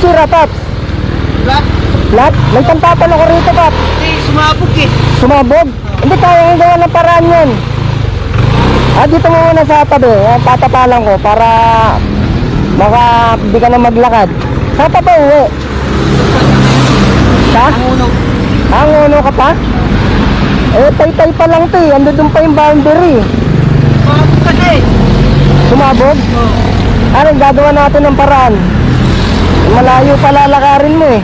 sira, Paps? Flat? Flat? May tampapal ako rito, Paps. Sumabog eh. Sumabog? Hindi, kaya yung gawa ng paraan yun. Dito mo muna sa tabi. Tatapalan ko para baka di ka na maglakad. Saan pa ba uwi? Ha? Uno ka pa? Tay-tay pa lang to eh. Ando dun pa yung boundary. Sumabog kasi. Sumabog? Oo. Gagawa natin ng paraan. Malayo pa lalakarin mo eh.